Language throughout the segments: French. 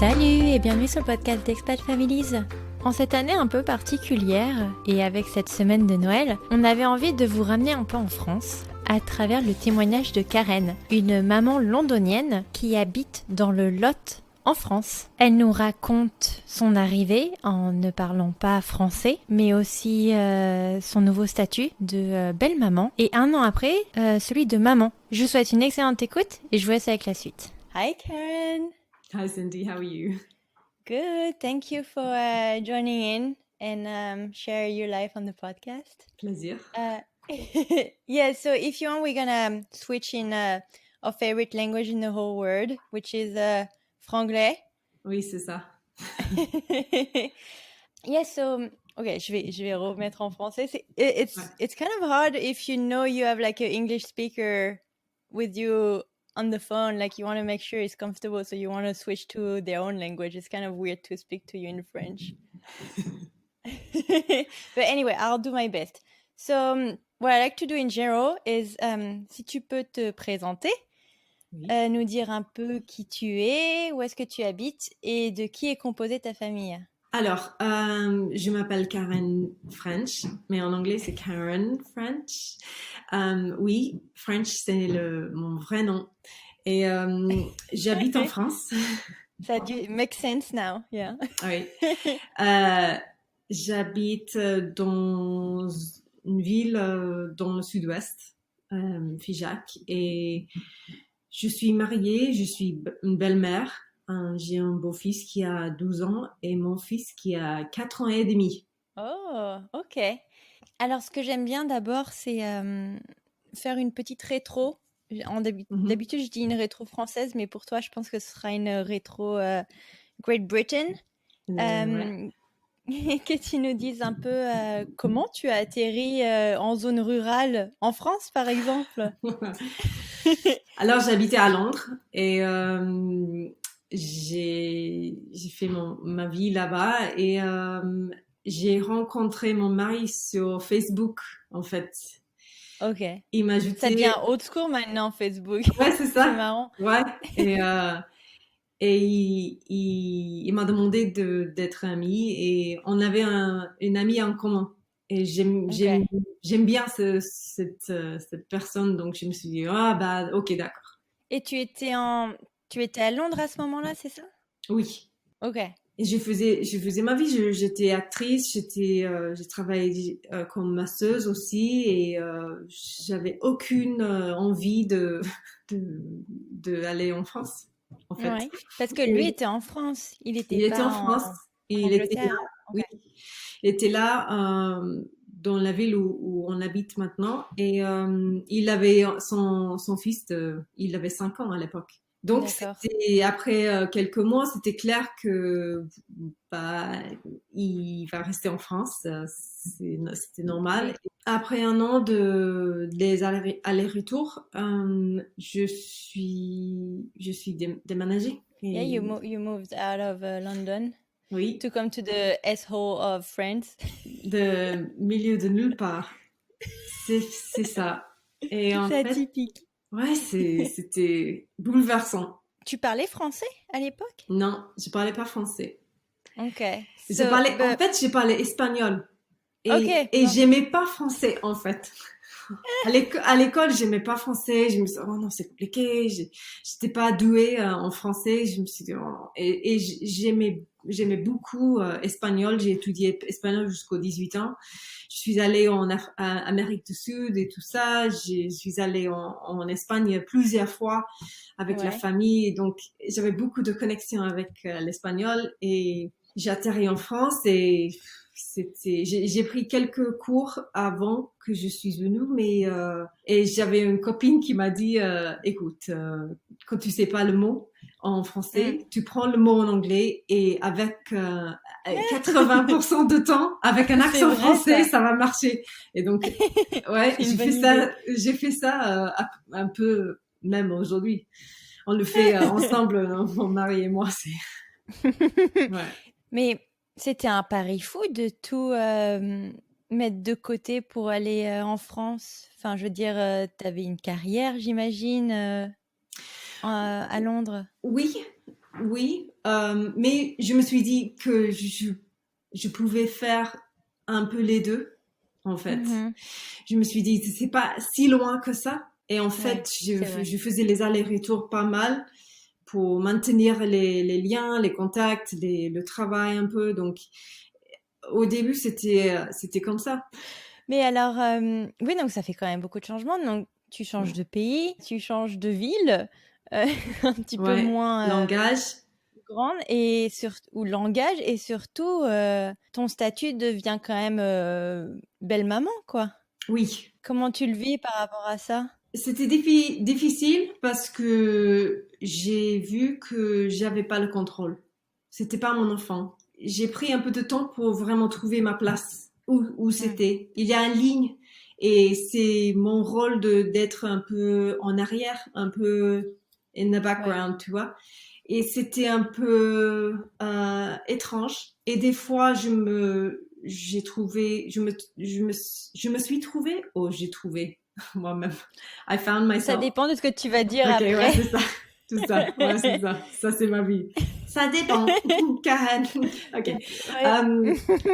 Salut et bienvenue sur le podcast d'Expat Families. En cette année un peu particulière et avec cette semaine de Noël, on avait envie de vous ramener un peu en France à travers le témoignage de Karen, une maman londonienne qui habite dans le Lot en France. Elle nous raconte son arrivée en ne parlant pas français, mais aussi son nouveau statut de belle maman et un an après, celui de maman. Je vous souhaite une excellente écoute et je vous laisse avec la suite. Hi Karen! Hi Cindy, how are you? Good. Thank you for joining in and share your life on the podcast. Plaisir. Yeah, so if you want, we're gonna switch in our favorite language in the whole world, which is franglais. Oui, c'est ça. Yeah, so okay, je vais remettre en français. It's kind of hard if you know you have like an English speaker with you on the phone, like you want to make sure it's comfortable, so you want to switch to their own language. It's kind of weird to speak to you in French. But anyway, I'll do my best. So what I like to do in general is, si tu peux te présenter, Oui. nous dire un peu qui tu es, où est-ce que tu habites et de qui est composée ta famille. Alors, je m'appelle Karen French, mais en anglais c'est Karen French. Oui, French c'est mon vrai nom. Et j'habite en France. Ça make sense now, yeah. Oui. J'habite dans une ville dans le sud-ouest, Figeac, et je suis mariée, je suis une belle-mère. J'ai un beau-fils qui a 12 ans et mon fils qui a 4 ans et demi. Oh, ok. Alors, ce que j'aime bien d'abord, c'est faire une petite rétro. D'habitude, je dis une rétro française, mais pour toi, je pense que ce sera une rétro Great Britain. Ouais. Que tu nous dises un peu comment tu as atterri en zone rurale en France, par exemple. Alors, j'habitais à Londres et j'ai fait ma vie là-bas et j'ai rencontré mon mari sur Facebook, en fait. Ok. Il m'a Ça ajouté... devient old school maintenant, Facebook. Ouais, c'est ça. C'est marrant. Ouais. Et il m'a demandé d'être ami et on avait une amie en commun. Et j'aime bien cette personne, donc je me suis dit, ah bah ok, d'accord. Et tu étais à Londres à ce moment-là, c'est ça? Oui. Ok. Et je faisais ma vie, j'étais actrice, j'ai travaillé comme masseuse aussi et j'avais aucune envie d'aller en France, en fait. Ouais. Parce que lui était en France, il était Il était pas en France, il était là, Angleterre. oui. Il était là dans la ville où on habite maintenant et il avait son fils, il avait 5 ans à l'époque. Donc D'accord. après quelques mois, c'était clair que bah, il va rester en France, c'était normal. Oui. Après un an des allers-retours, je suis déménagée. Yeah, you moved out of London Oui, to come to the S-hole of France. de milieu de nulle part. C'est ça. Et en C'est fait, atypique. ouais, c'était bouleversant. Tu parlais français à l'époque? Non, je parlais pas français. Ok. En fait, j'ai parlé espagnol. Ok. Et j'aimais pas français, en fait. À l'école, j'aimais pas français. Je me suis dit, oh non, c'est compliqué. J'étais pas douée en français. Je me suis dit, oh. Et j'aimais beaucoup espagnol. J'ai étudié espagnol jusqu'aux 18 ans. Je suis allée en Amérique du Sud et tout ça. Je suis allée en Espagne plusieurs fois avec la famille. Et donc, j'avais beaucoup de connexions avec l'espagnol. Et j'ai atterri en France et j'ai pris quelques cours avant que je suis venue, mais et j'avais une copine qui m'a dit écoute, quand tu sais pas le mot en français, tu prends le mot en anglais et avec 80% de temps avec un accent français, ça va marcher. Et donc ouais, j'ai fait ça un peu même aujourd'hui. On le fait ensemble, mon mari et moi, ouais. Mais c'était un pari fou de tout mettre de côté pour aller en France. Enfin, je veux dire, tu avais une carrière, j'imagine, à Londres. Oui. Mais je me suis dit que je pouvais faire un peu les deux, en fait. Mhm. Je me suis dit, c'est pas si loin que ça. Et en Ouais, fait, c'est vrai. je faisais les allers-retours pas mal pour maintenir les liens, les contacts, le travail un peu. Donc, au début, c'était comme ça. Mais alors, oui, donc ça fait quand même beaucoup de changements. Donc, tu changes de pays, tu changes de ville, euh, un petit peu Ouais, moins langage. grande, ou langage, et surtout, ton statut devient quand même belle maman, quoi. Oui, Comment tu le vis par rapport à ça? c'était difficile parce que j'ai vu que j'avais pas le contrôle. C'était pas mon enfant. J'ai pris un peu de temps pour vraiment trouver ma place où Mm. c'était. Il y a une ligne et c'est mon rôle d'être un peu en arrière, un peu in the Ouais, background, tu vois. Et c'était un peu étrange. Et des fois, je me suis trouvée, oh, j'ai trouvé moi-même. I found ça myself. dépend de ce que tu vas dire Ok, ouais, après. c'est ça. Tout ça. Ouais, c'est ça. Ça, c'est ma vie. Ça dépend. Karen. Ok. Ouais.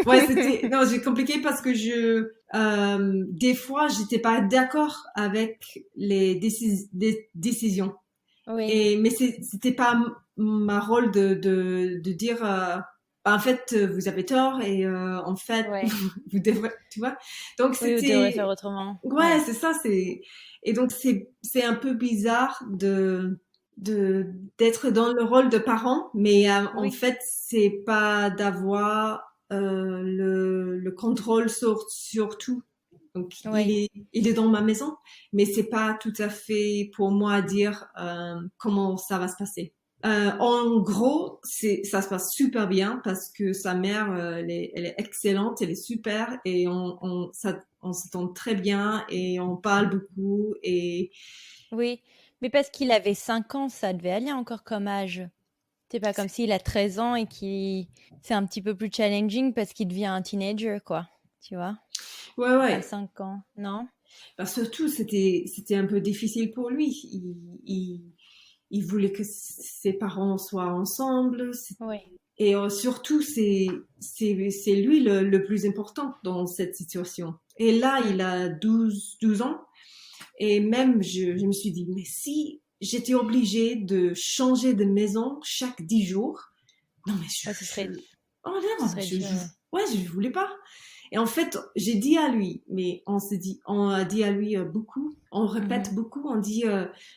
Ouais, non, j'ai compliqué parce que des fois, j'étais pas d'accord avec des décisions. Oui, Mais c'était pas ma rôle de dire, en fait, vous avez tort et en fait, ouais. vous devrez, tu vois. Donc Oui, vous devrez faire c'était, autrement. ouais, Ouais. c'est ça, et donc c'est un peu bizarre d'être dans le rôle de parent, mais en Oui. fait, c'est pas d'avoir le contrôle sur tout. Donc Oui. il est dans ma maison, mais c'est pas tout à fait pour moi à dire comment ça va se passer. En gros, ça se passe super bien parce que sa mère, elle est excellente, elle est super et on s'entend très bien et on parle beaucoup et Oui. Mais parce qu'il avait 5 ans, ça devait aller encore comme âge. C'est pas comme s'il a 13 ans et qui c'est un petit peu plus challenging parce qu'il devient un teenager, quoi. Tu vois? ouais, À ouais. 5 ans, non? Bah, surtout, c'était un peu difficile pour lui. Il voulait que ses parents soient ensemble. Oui. Et surtout, c'est lui le plus important dans cette situation. Et là, Mm. il a 12 ans. Et même, je me suis dit, mais si j'étais obligée de changer de maison chaque 10 jours, non, mais Ouais, oh ce non, serait dur, ouais. ouais, je voulais pas. Et en fait, j'ai dit à lui, mais on a dit à lui beaucoup, on répète Mhm. beaucoup, on dit,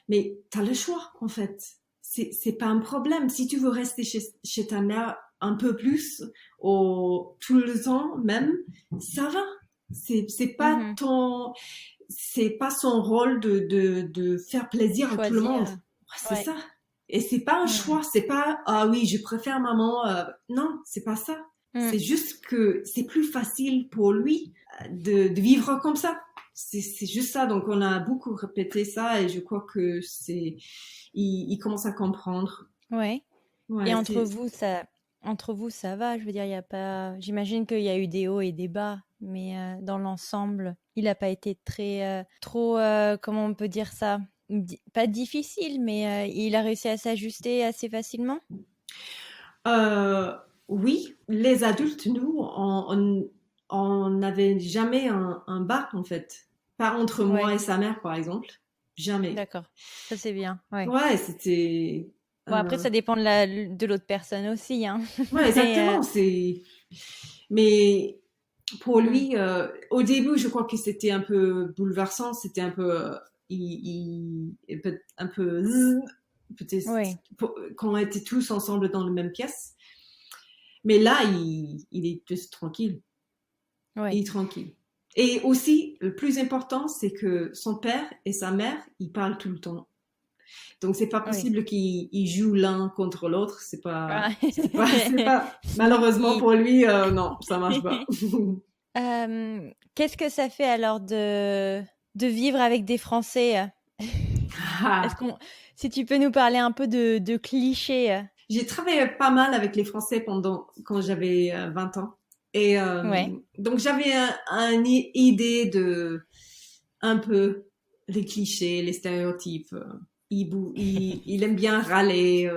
mais t'as le choix, en fait. C'est pas un problème. Si tu veux rester chez ta mère un peu plus, tout le temps même, ça va. C'est pas Mhm. c'est pas son rôle de faire plaisir à tout le monde. Choisir. Ouais, c'est Ouais. ça. Et c'est pas un Mm. choix, c'est pas, ah oui, je préfère maman. Non, c'est pas ça. Mm. C'est juste que c'est plus facile pour lui de vivre comme ça. C'est juste ça. Donc on a beaucoup répété ça et je crois que il commence à comprendre. Ouais. Et Ouais, entre vous, ça va. Je veux dire, il y a pas. J'imagine qu'il y a eu des hauts et des bas, mais dans l'ensemble, il n'a pas été trop. Comment on peut dire ça? Pas difficile, mais il a réussi à s'ajuster assez facilement. Euh, oui, les adultes, nous, on n'avait jamais un bas, en fait. Pas entre moi Ouais. et sa mère, par exemple. Jamais. D'accord. Ça c'est bien. Ouais. Ouais, c'était... Bon après, euh, ça dépend de l'autre personne aussi, hein. ouais, Mais exactement. Mais pour hmm, lui, au début, je crois que c'était un peu bouleversant. C'était un peu... un peu... Peut-être ouais, quand on était tous ensemble dans la même pièce. Mais là, il est juste tranquille. Il ouais, est tranquille. Et aussi, le plus important, c'est que son père et sa mère, ils parlent tout le temps. Donc, c'est pas ouais. possible qu'ils jouent l'un contre l'autre. Ah. C'est pas, malheureusement Il- pour lui, non, ça marche pas. Qu'est-ce que ça fait alors de vivre avec des Français? Est-ce Ah. qu'on, si tu peux nous parler un peu de clichés? J'ai travaillé pas mal avec les Français quand j'avais 20 ans. Et Ouais. donc, j'avais idée de un peu les clichés, les stéréotypes. il aime bien râler.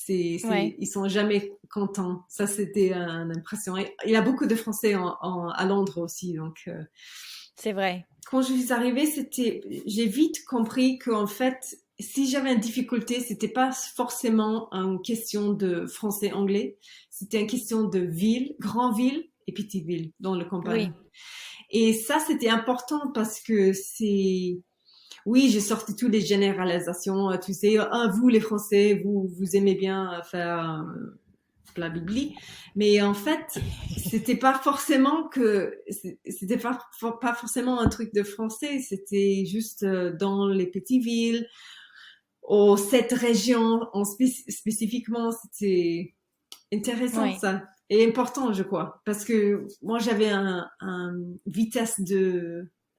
Ouais, Ils sont jamais contents. Ça, c'était une impression. Et il y a beaucoup de Français à Londres aussi. Donc, c'est vrai. quand je suis arrivée, j'ai vite compris qu'en fait, si j'avais une difficulté, c'était pas forcément une question de français-anglais. C'était une question de ville, grande ville et petite ville dans le campagne. Oui, Et ça, c'était important parce que oui, j'ai sorti toutes les généralisations. Tu sais, vous les Français, vous aimez bien faire la Bibli, mais en fait, c'était pas forcément un truc de français. C'était juste dans les petites villes, ou cette région spécifiquement, c'était intéressant oui. ça. Et important, je crois, parce que moi j'avais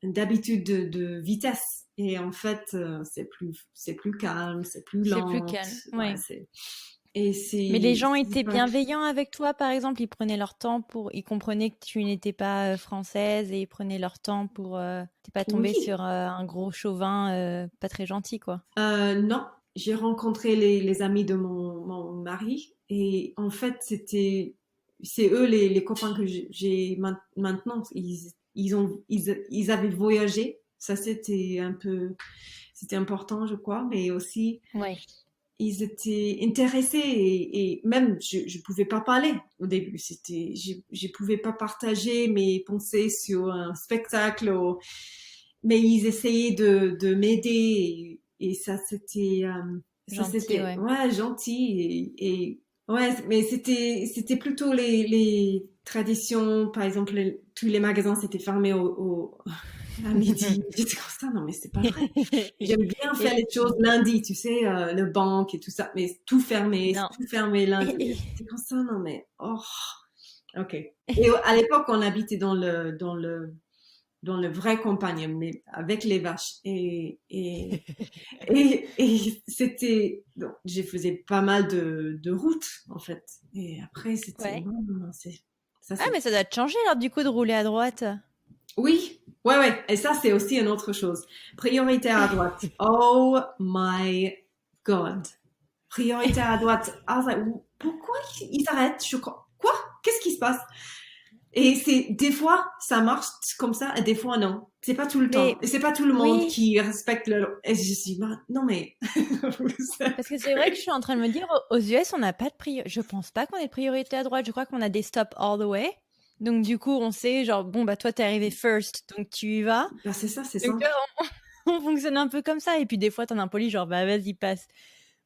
d'habitude de vitesse. Et en fait, c'est plus calme, c'est plus C'est plus lente. calme. Ouais, Oui. et Mais les gens c'est étaient pas, bienveillants avec toi, par exemple, ils prenaient leur temps ils comprenaient que tu n'étais pas française et ils prenaient leur temps pour, t'es pas tombé oui, sur un gros chauvin pas très gentil, quoi. non, j'ai rencontré les amis de mon mari et en fait, c'est eux les copains que j'ai maintenant. Ils avaient voyagé. Ça, c'était important, je crois, mais aussi, Ouais. ils étaient intéressés et même, je pouvais pas parler au début. Je pouvais pas partager mes pensées sur un spectacle mais ils essayaient de m'aider et ça Gentil, c'était ouais. ouais gentil et ouais mais c'était plutôt les traditions par exemple tous les magasins s'étaient fermés à midi. J'étais comme ça, non mais c'est pas vrai. J'aime bien faire les choses Effectivement. lundi, tu sais, le banque et tout ça, mais Non. tout fermé lundi. J'étais comme ça, non mais oh, ok. Et à l'époque, on habitait dans le vrai campagne, mais avec les vaches. Et c'était, donc, je faisais pas mal de routes, en fait. Et après, c'était, Ouais. non, non, non, ça, Ah, mais c'est, ça doit te changer alors du coup de rouler à droite. oui, ouais, ouais. Et ça, c'est aussi une autre chose. Prioritaire à droite. Oh my God. Prioritaire à droite. I was like, pourquoi ils s'arrêtent? Je crois, quoi? Qu'est-ce qui se passe? Et des fois, ça marche comme ça, et des fois, non. C'est pas tout le temps. Mais Et c'est pas tout le monde oui, qui respecte et je suis, bah, non, mais, vous parce que êtes c'est vrai que je crazy. suis en train de me dire, aux US, on n'a pas de priorité. Je pense pas qu'on ait de priorité à droite. Je crois qu'on a des stop all the way. Donc, du coup, on sait, genre, bon, bah, toi, t'es arrivé first, donc tu y vas. Bah, c'est ça, c'est Donc, simple. on fonctionne un peu comme ça. Et puis, des fois, t'en as un poli, genre, bah, vas-y, passe.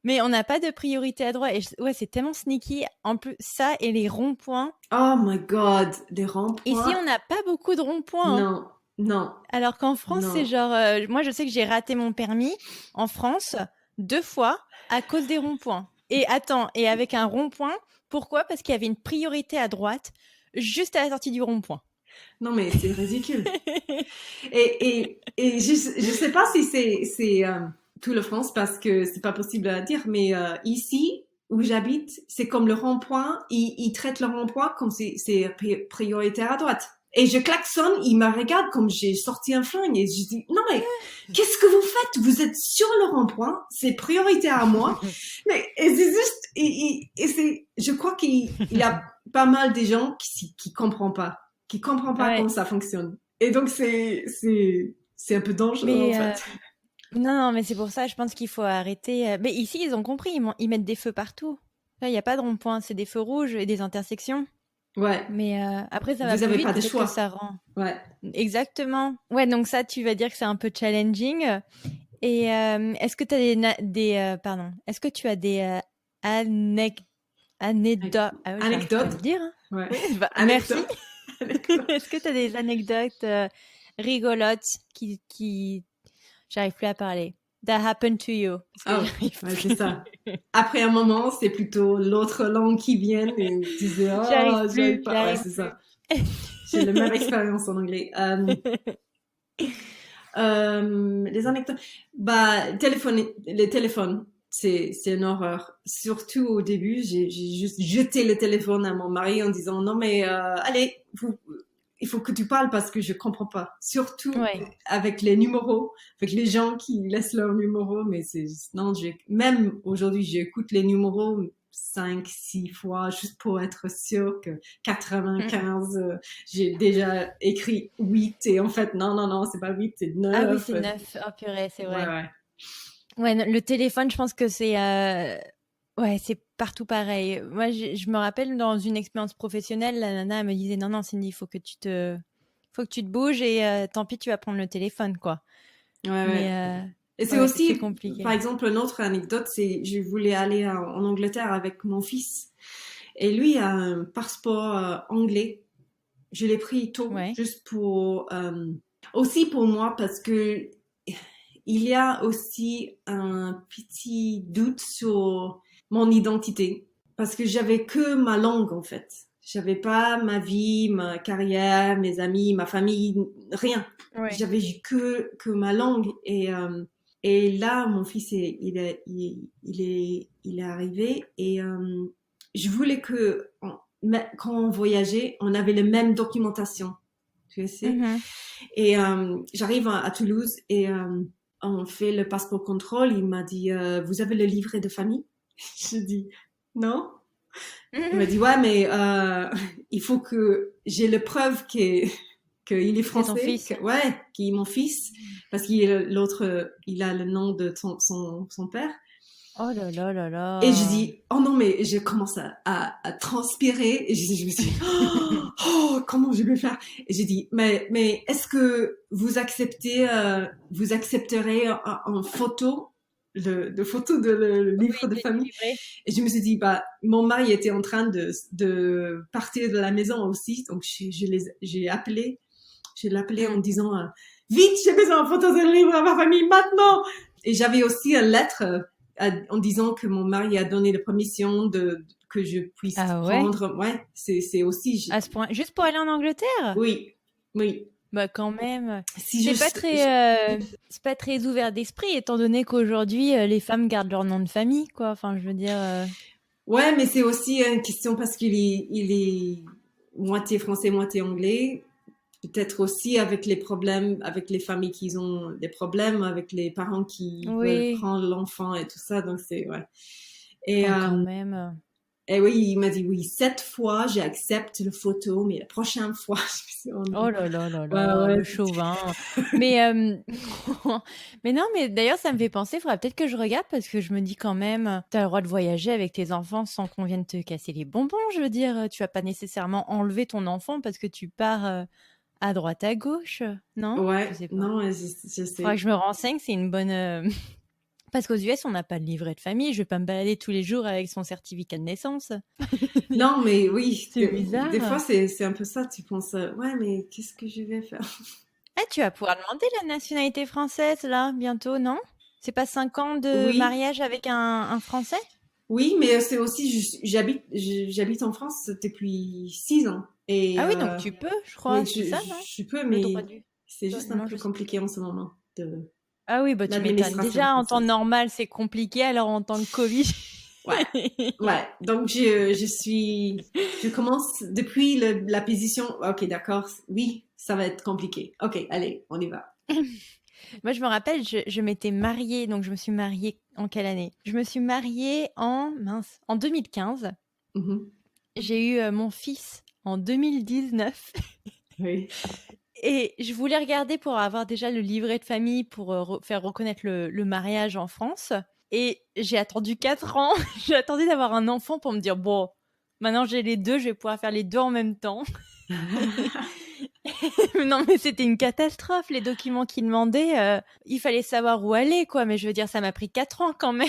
Mais on n'a pas de priorité à droite. Et ouais, c'est tellement sneaky. En plus, ça et les ronds-points. Oh my God, des Ici, ronds-points. on n'a pas beaucoup de ronds-points, hein. Non, non, Alors qu'en France, non. c'est genre, moi, je sais que j'ai raté mon permis en France 2 fois à cause des ronds-points. Et attends, et avec un rond-point, pourquoi? Parce qu'il y avait une priorité à droite, juste à la sortie du rond-point. Non, mais c'est ridicule. Et je sais pas si c'est tout le France parce que c'est pas possible à dire, mais ici où j'habite, c'est comme le rond-point. Ils traitent le rond-point comme c'est prioritaire à droite. Et je klaxonne, il me regarde comme j'ai sorti un flingue et je dis non mais qu'est-ce que vous faites? Vous êtes sur le rond-point, c'est prioritaire à moi. Mais et c'est juste et c'est je crois qu'il y a pas mal de gens qui comprend pas Ouais, comment ça fonctionne. Et donc c'est un peu dangereux en mais fait. non, non, mais c'est pour ça, je pense qu'il faut arrêter. Mais ici, ils ont compris, ils mettent des feux partout. Là, il n'y a pas de rond-point, c'est des feux rouges et des intersections. Ouais, Mais après, ça va vous plus avez vite, pas de peut-être que choix. ça rend. Ouais. Exactement. Ouais, donc ça, tu vas dire que c'est un peu challenging. Et est-ce que tu as pardon, est-ce que tu as des anec- anecdotes ah oui, j'arrive pas à le Anecdote. dire, hein. Ouais. Oui, bah, merci. Anecdote. Anecdote. Est-ce que tu as des anecdotes rigolotes j'arrive plus à parler. That happened to you parce que Oh, j'arrive ouais, c'est plus. ça. Après un moment, c'est plutôt l'autre langue qui vient et vous disiez, oh, j'arrive pas. Ouais, J'arrive c'est plus. ça. J'ai la même expérience en anglais. Les anecdotes. Bah, les téléphones, c'est une horreur. Surtout au début, j'ai juste jeté le téléphone à mon mari en disant non mais allez, il faut que tu parles parce que je comprends pas. Surtout Ouais. avec les numéros, avec les gens qui laissent leurs numéros, mais non, même aujourd'hui, j'écoute les numéros 5, 6 fois juste pour être sûr que 95, j'ai déjà écrit 8 et en fait, non, c'est pas 8, c'est Ah oui, 9. c'est 9. Oh purée, c'est Ouais, vrai. ouais. Ouais, le téléphone, je pense que c'est ouais, c'est partout pareil. Moi, je me rappelle dans une expérience professionnelle, la nana elle me disait non, Cindy, faut que tu te bouges et tant pis, tu vas prendre le téléphone, quoi. Ouais, ouais. Mais Et c'est ouais, c'est aussi, par compliqué. exemple, une autre anecdote, c'est je voulais aller en Angleterre avec mon fils et lui a un passeport anglais. Je l'ai pris tôt, Ouais. juste pour aussi pour moi parce que il y a aussi un petit doute sur mon identité parce que j'avais que ma langue en fait. J'avais pas ma vie, ma carrière, mes amis, ma famille, rien. Ouais. J'avais que ma langue et là mon fils il est arrivé et je voulais que quand on voyageait, on avait la même documentation, tu sais. Mhm. Et j'arrive à Toulouse et on fait le passeport contrôle. Il m'a dit, vous avez le livret de famille? Je dis, non. Il m'a dit, ouais, mais il faut que j'ai la preuve qu'il est C'est ton français, fils. ouais, qu'il est mon fils, parce qu'il est l'autre, il a le nom de son père. Oh là là là Et je là. dis, oh non, mais je commence à transpirer. Et je me suis dit, oh, comment je vais faire? Et j'ai dit, mais est-ce que vous accepterez en photo, de photo de le livre Oui, de de famille? livrer. Et je me suis dit, bah, mon mari était en train de partir de la maison aussi. Donc, j'ai l'appelé en Mm. disant, vite, j'ai besoin de photo de livre à ma famille maintenant! Et j'avais aussi une lettre, en disant que mon mari a donné la permission que je puisse Ah ouais? prendre. Ouais, c'est aussi. À ce point, juste pour aller en Angleterre? Oui, oui. Bah quand même. Si C'est pas c'est pas très ouvert d'esprit étant donné qu'aujourd'hui les femmes gardent leur nom de famille, quoi. Enfin, je veux dire. ouais, mais c'est aussi une question parce il est moitié français, moitié anglais. Peut-être aussi avec les problèmes, avec les familles qui ont des problèmes, avec les parents qui veulent Oui. prendre l'enfant et tout ça. Donc c'est ouais. Et Enfin, quand même. et oui, il m'a dit oui, 7 fois, j'accepte le photo, mais la prochaine fois, je me suis dit, oh Oh non. là là là Ouais, là, ouais. le chauvin. Mais, mais non, mais d'ailleurs, ça me fait penser, il faudra peut-être que je regarde parce que je me dis quand même, tu as le droit de voyager avec tes enfants sans qu'on vienne te casser les bonbons. Je veux dire, tu vas pas nécessairement enlever ton enfant parce que tu pars à droite, à gauche, non? Je Ouais, sais pas. non, je Faudra que sais. je me renseigne, c'est une bonne. Parce qu'aux US, on n'a pas de livret de famille. Je vais pas me balader tous les jours avec son certificat de naissance. Non, mais oui, C'est des fois, bizarre. c'est un peu ça. Tu penses, ouais, mais qu'est-ce que je vais faire? Ah, tu vas pouvoir demander la nationalité française, là, bientôt, non? C'est pas 5 ans de Oui, mariage avec un Français? oui, mais c'est aussi, j'habite en France depuis 6 ans. Et Ah oui, donc tu peux, je crois, oui, c'est ça, non? je peux, Le droit mais du... c'est juste un Non, peu je sais plus. compliqué en ce moment de Ah oui, bah tu m'étonnes. l'administration Déjà, en temps française. normal, c'est compliqué, alors en temps de Covid... Ouais, ouais. Donc je commence depuis la position. Ok, d'accord. Oui, ça va être compliqué. Ok, allez, on y va. Moi, je me rappelle, je m'étais mariée, donc je me suis mariée en quelle année? Je me suis mariée en 2015. Mhm. J'ai eu mon fils en 2019. Oui. Et je voulais regarder pour avoir déjà le livret de famille pour faire reconnaître le mariage en France. Et j'ai attendu 4 ans. J'ai attendu d'avoir un enfant pour me dire, bon, maintenant j'ai les deux, je vais pouvoir faire les deux en même temps. Non, mais c'était une catastrophe, les documents qu'ils demandaient. Il fallait savoir où aller, quoi. Mais je veux dire, ça m'a pris 4 ans quand même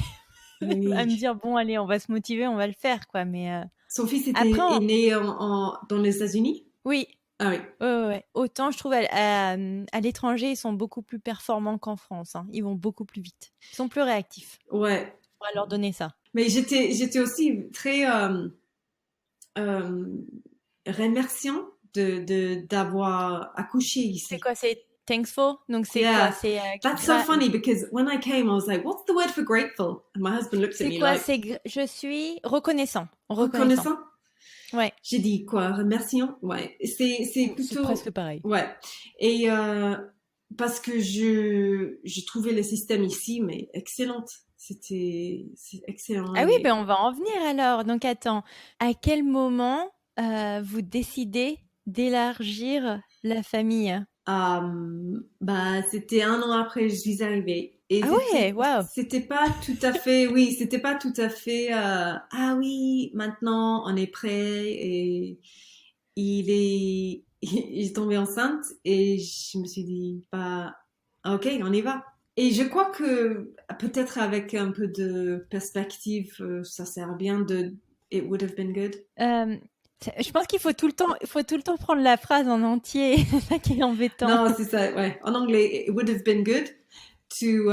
à me Oui. dire, bon, allez, on va se motiver, on va le faire, quoi. Mais Son fils après, est né dans les États-Unis? oui, Ah oui. ouais, ouais, ouais. Autant je trouve à l'étranger, ils sont beaucoup plus performants qu'en France, hein. Ils vont beaucoup plus vite. Ils sont plus réactifs. Ouais. On va leur donner ça. Mais j'étais aussi très euh, remerciant d'avoir accouché C'est ici. quoi? C'est thankful? Donc c'est quoi? Yeah. That's so funny because when I came, I was like, what's the word for grateful? And my husband looked at C'est me quoi? like, Je suis reconnaissant. Reconnaissant. reconnaissant? Ouais, J'ai dit quoi? Remercions? Ouais, c'est c'est plutôt, presque pareil. ouais. Et parce que j'ai trouvé le système ici, mais excellente. C'est excellent. Ah oui, Et ben on va en venir alors. Donc attends, à quel moment vous décidez d'élargir la famille? bah, c'était un an après que je suis arrivée. Et Ah ouais, waouh. c'était pas tout à fait, oui, c'était pas tout à fait, ah oui, maintenant on est prêt et il est tombé enceinte et je me suis dit, bah, ok, on y va. Et je crois que peut-être avec un peu de perspective, ça sert bien de It would have been good. Euh, je pense il faut tout le temps prendre la phrase en entier. C'est ça qui est embêtant. Non, c'est ça, ouais. En anglais, it would have been good to,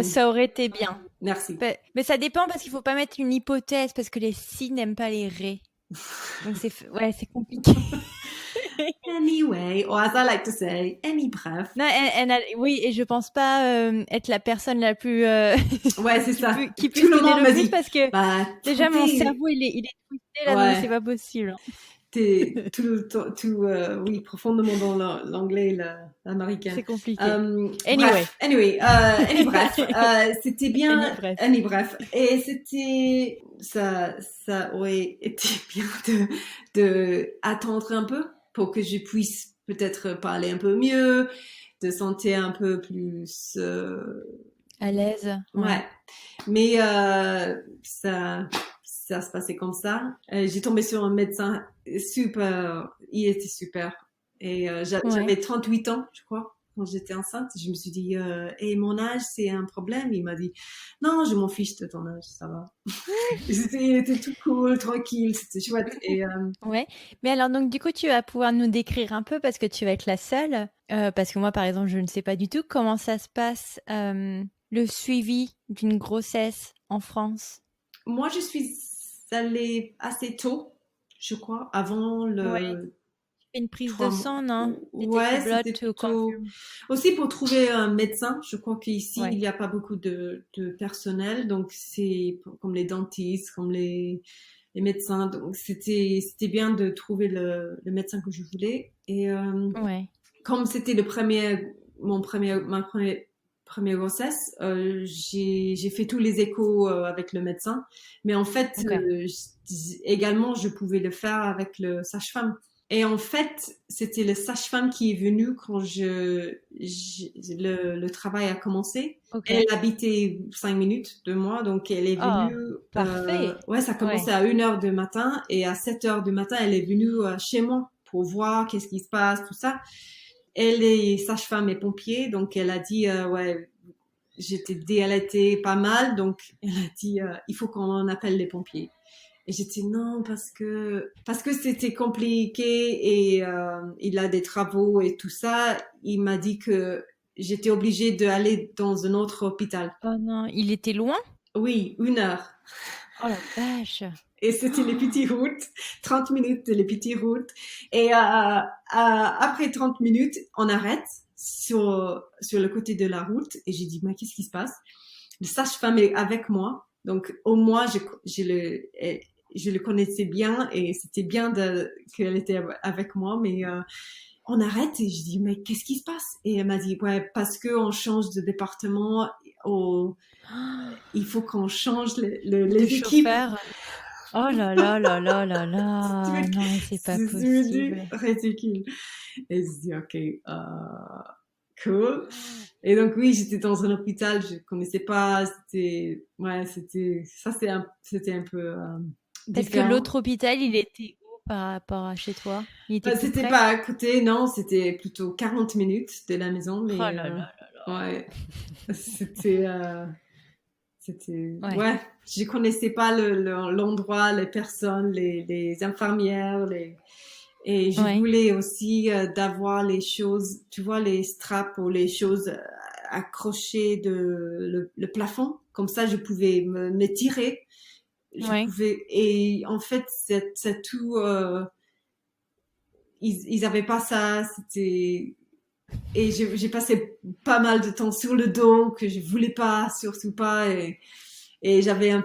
Ça aurait été bien. merci. Mais ça dépend parce qu'il faut pas mettre une hypothèse parce que les si n'aiment pas les ré. Donc ouais, c'est compliqué. Anyway, or as I like to say, any bref. Non, oui, et je pense pas être la personne la plus Ouais, c'est ça. qui Tout puisse le t'aider monde le me plus dit, parce que bah, déjà mon t'es, cerveau il est twisté là donc c'est ouais, pas possible. t'es tout le temps, tout, oui, profondément dans l'anglais, l'américain. C'est compliqué. Anyway. Anyway, any bref, c'était Any bien, bref. any bref, et ça aurait été bien de attendre un peu pour que je puisse peut-être parler un peu mieux, de sentir un peu plus, À l'aise, ouais. ouais. Mais ça se passait comme ça. J'ai tombé sur un médecin super, il était super. Et Ouais. j'avais 38 ans, je crois, quand j'étais enceinte. Je me suis dit, et mon âge, c'est un problème? Il m'a dit, non, je m'en fiche de ton âge, ça va. Il était tout cool, tranquille, c'était chouette. Et Ouais. Mais alors donc du coup tu vas pouvoir nous décrire un peu parce que tu vas être la seule parce que moi par exemple je ne sais pas du tout comment ça se passe le suivi d'une grossesse en France. moi, je suis allée assez tôt, je crois, avant Ouais. le Une prise de 3 mois. sang, non? They take a Ouais, blood c'était to plutôt confirm. aussi pour trouver un médecin. Je crois qu'ici, il Ouais. n'y a pas beaucoup de personnel, donc c'est comme les dentistes, comme les médecins. Donc c'était bien de trouver le médecin que je voulais. Et Ouais. comme c'était ma première grossesse, j'ai fait tous les échos avec le médecin. Mais en fait, Ok. également, je pouvais le faire avec le sage-femme. Et en fait, c'était le sage-femme qui est venu quand le travail a commencé. Ok. Elle habitait 5 minutes de moi, donc elle est Oh, venue. parfait. Ouais, ça a Ouais. commencé à 1 heure du matin et à 7 heures du matin, elle est venue chez moi pour voir qu'est-ce qui se passe, tout ça. Elle est sage-femme et pompier, donc elle a dit ouais, j'étais déalatée pas mal, donc elle a dit il faut qu'on appelle les pompiers. Et j'étais non parce que c'était compliqué et il a des travaux et tout ça. Il m'a dit que j'étais obligée d'aller dans un autre hôpital. Oh non, il était loin? Oui, 1 heure. Oh la vache. Et c'était les Oh, petites routes, 30 minutes de les petites routes. Et après 30 minutes, on arrête sur le côté de la route. Et j'ai dit, mais qu'est-ce qui se passe? Le sage-femme est avec moi. Donc, au moins, je le connaissais bien et c'était bien qu'elle était avec moi. Mais on arrête et je dis, mais qu'est-ce qui se passe? Et elle m'a dit, ouais, parce qu'on change de département, au, il faut qu'on change de les équipes. chauffeur. Oh là là là là là là. C'est Non, mais c'est pas devenu possible. ridicule. Et je dis, ok, cool. Et donc, oui, j'étais dans un hôpital, je connaissais pas, ouais, c'était un peu Parce que différent. l'autre hôpital, il était où par rapport à chez toi? Il était plus C'était près? pas à côté, non, c'était plutôt 40 minutes de la maison, Oh mais là là là là. ouais, Ouais. ouais, je connaissais pas l'endroit, les personnes, les infirmières, et je Ouais. voulais aussi d'avoir les choses, tu vois, les straps ou les choses accrochées le plafond. Comme ça, je pouvais m'étirer. Je Ouais. pouvais, et en fait, c'est tout, ils avaient pas ça, et j'ai passé pas mal de temps sur le dos que je voulais pas, surtout pas, et j'avais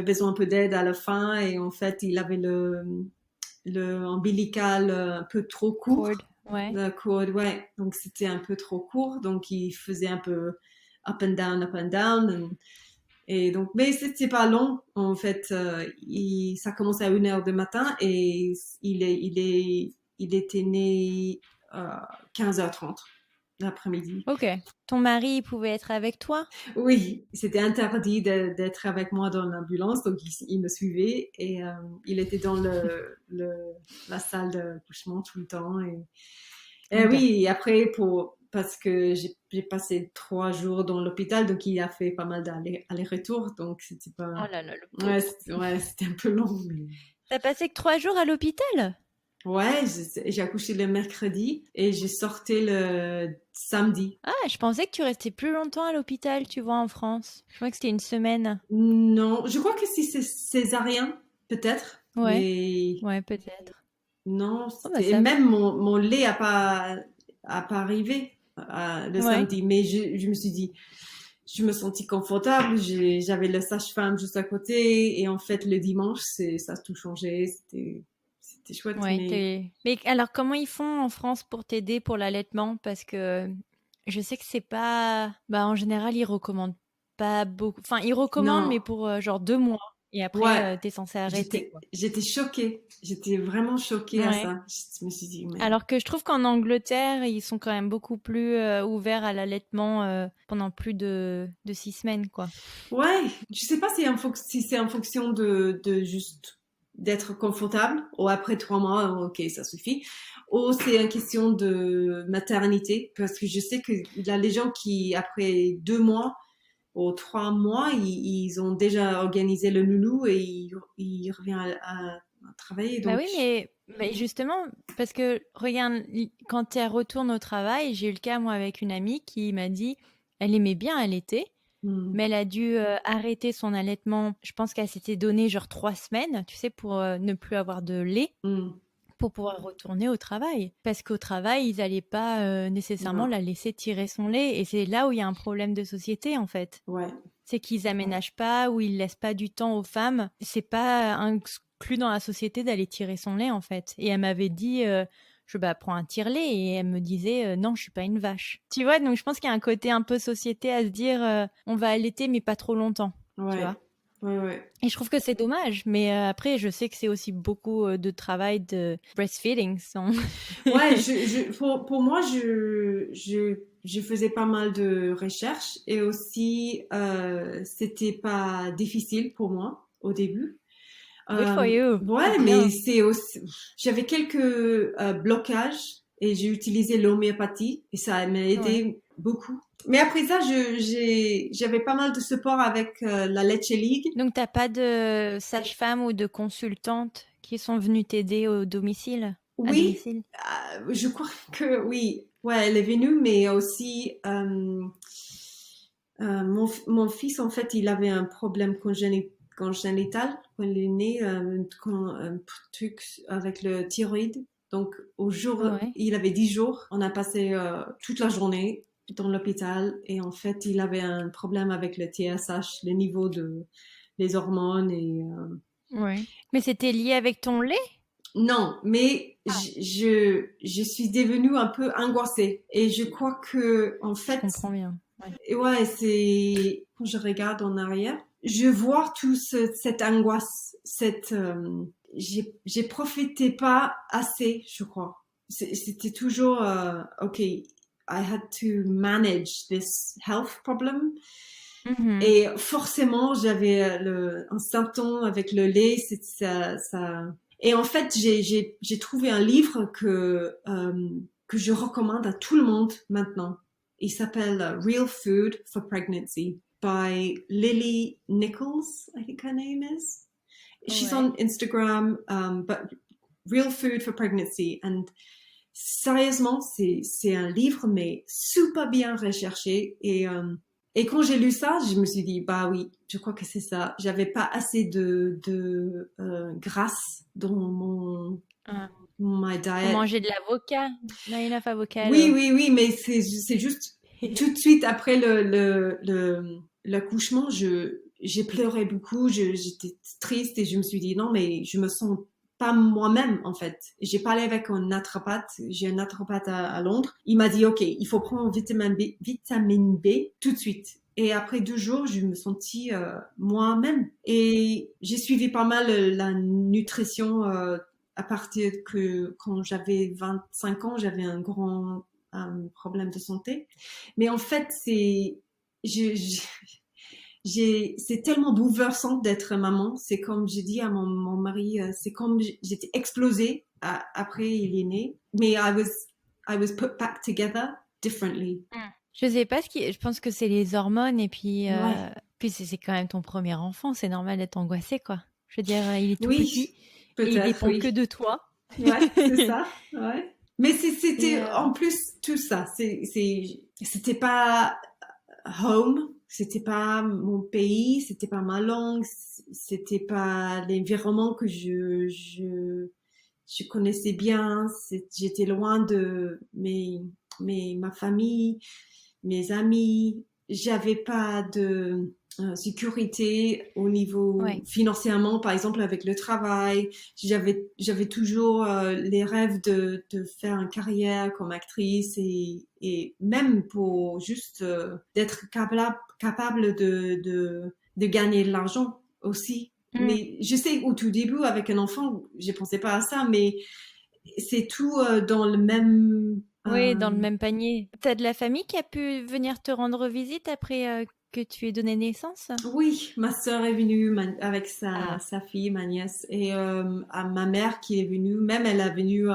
besoin un peu d'aide à la fin, et en fait, il avait le ombilical un peu trop court. Cord, ouais. Le cord, ouais. Donc c'était un peu trop court. Donc il faisait un peu up and down, up and down. Et donc, mais c'était pas long. En fait, ça commençait à 1h du matin et il était né 15h30 l'après-midi. Ok. Ton mari, il pouvait être avec toi? Oui, c'était interdit d'être avec moi dans l'ambulance, donc il me suivait et il était dans la salle d'accouchement tout le temps. Et Ok. oui, et après, parce que j'ai passé 3 jours dans l'hôpital, donc il a fait pas mal d'allers-retours, donc c'était Oh pas... là là, le Ouais, pauvre. ouais, c'était un peu long. T'as passé que 3 jours à l'hôpital? Ouais, j'ai accouché le mercredi et j'ai sorti le samedi. Ah, je pensais que tu restais plus longtemps à l'hôpital, tu vois, en France. Je croyais que c'était une semaine. Non, je crois que si c'est césarien, peut-être, Ouais, mais ouais, peut-être. non, Oh bah et ça va. même mon lait a pas arrivé le Ouais. samedi, mais je me suis dit, je me sentis confortable, j'avais le sage-femme juste à côté, et en fait, le dimanche, ça a tout changé, c'était chouette, Ouais, mais mais alors comment ils font en France pour t'aider pour l'allaitement? Parce que je sais que c'est pas... Bah, en général, ils recommandent pas beaucoup. Enfin, ils recommandent, mais non, pour genre 2 mois. Et ouais, après, t'es censé arrêter, quoi. j'étais choquée, j'étais vraiment choquée à Ouais. ça, je me suis dit, mais Alors que je trouve qu'en Angleterre, ils sont quand même beaucoup plus ouverts à l'allaitement pendant plus de 6 semaines, quoi. ouais, je sais pas si c'est en fonction de juste d'être confortable, ou après 3 mois, ok, ça suffit, ou c'est une question de maternité, parce que je sais qu'il y a les gens qui, après 2 mois ou 3 mois, ils ont déjà organisé le nounou et il revient à travailler, Bah donc, oui, mais justement, parce que regarde, quand elle retourne au travail, j'ai eu le cas, moi, avec une amie qui m'a dit, elle aimait bien allaiter, hmm, mais elle a dû arrêter son allaitement. Je pense qu'elle s'était donné genre 3 semaines, tu sais, pour ne plus avoir de lait, hmm, pour pouvoir retourner au travail. Parce qu'au travail, ils n'allaient pas nécessairement non, la laisser tirer son lait. Et c'est là où il y a un problème de société, en fait. ouais, C'est qu'ils aménagent pas ou ils laissent pas du temps aux femmes. C'est pas inclus dans la société d'aller tirer son lait, en fait. Et elle m'avait dit, bah, prends un tire-lait. Et elle me disait, non, je suis pas une vache. Tu vois, donc je pense qu'il y a un côté un peu société à se dire, on va allaiter, mais pas trop longtemps. Tu ouais, vois. ouais, ouais. Et je trouve que c'est dommage, mais après, je sais que c'est aussi beaucoup de travail de breastfeeding. Ouais, pour moi, je faisais pas mal de recherches et aussi, c'était pas difficile pour moi au début. Good for Euh, you. ouais, C'est mais bien. c'est aussi, j'avais quelques blocages et j'ai utilisé l'homéopathie et ça m'a Ouais. aidé beaucoup. Mais après ça, j'avais pas mal de support avec la Leche League. Donc, t'as pas de sage-femme ou de consultante qui sont venues t'aider au domicile, à Oui, domicile? je crois que oui. Ouais, elle est venue, mais aussi mon fils, en fait, il avait un problème congénital quand il est né, un truc avec le thyroïde. Donc, Ouais. il avait 10 jours. On a passé toute la journée dans l'hôpital et en fait, il avait un problème avec le TSH, le niveau de les hormones et Ouais. Mais c'était lié avec ton lait? non, mais je suis devenue un peu angoissée et je crois que en Je fait, comprends bien. Ouais. et ouais, c'est quand je regarde en arrière, je vois cette angoisse, j'ai profité pas assez, je crois. C'était toujours ok, I had to manage this health problem Mhm. et forcément j'avais un symptôme avec le lait, ça. Et en fait, j'ai trouvé un livre que je recommande à tout le monde maintenant. Il s'appelle Real Food for Pregnancy by Lily Nichols, I think her name is. She's Ouais. on Instagram, but Real Food for Pregnancy. And sérieusement, c'est un livre, mais super bien recherché. Et quand j'ai lu ça, je me suis dit, bah oui, je crois que c'est ça. J'avais pas assez de grâce dans Ah. my Faut diet. manger de l'avocat. Not enough Oui, avocado. oui, oui, mais c'est juste tout de suite après l'accouchement, j'ai pleuré beaucoup, j'étais triste et je me suis dit non, mais je me sens pas moi-même en fait. J'ai parlé avec un naturopathe, j'ai un naturopathe à Londres. Il m'a dit ok, il faut prendre vitamine B tout de suite. Et après 2 jours, je me sentis moi-même. Et j'ai suivi pas mal la nutrition à partir que quand j'avais 25 ans, j'avais un grand problème de santé. Mais en fait, je, c'est tellement bouleversant d'être maman. C'est comme j'ai dit à mon mari, c'est comme j'étais explosée après il est né. Mais I was put back together differently. Je sais pas je pense que c'est les hormones et puis, Ouais, puis c'est quand même ton premier enfant, c'est normal d'être angoissé, quoi. Je veux dire, il est tout petit oui, et il peut-être, dépend que oui. de toi. Ouais, c'est ça, ouais. Mais Et c'était en plus tout ça. C'était pas home, c'était pas mon pays, c'était pas ma langue, c'était pas l'environnement que je connaissais bien. J'étais loin de ma famille, mes amis. J'avais pas de sécurité au niveau ouais. financièrement, par exemple avec le travail. J'avais toujours les rêves de faire une carrière comme actrice et même pour juste d'être capable de gagner de l'argent aussi. Mmh. Mais je sais au tout début avec un enfant, je pensais pas à ça, mais c'est tout dans le même. Oui, dans le même panier. T'as de la famille qui a pu venir te rendre visite après, que tu aies donné naissance? Oui, ma sœur est venue avec Ah. sa fille, ma nièce, et à ma mère qui est venue, même elle est venue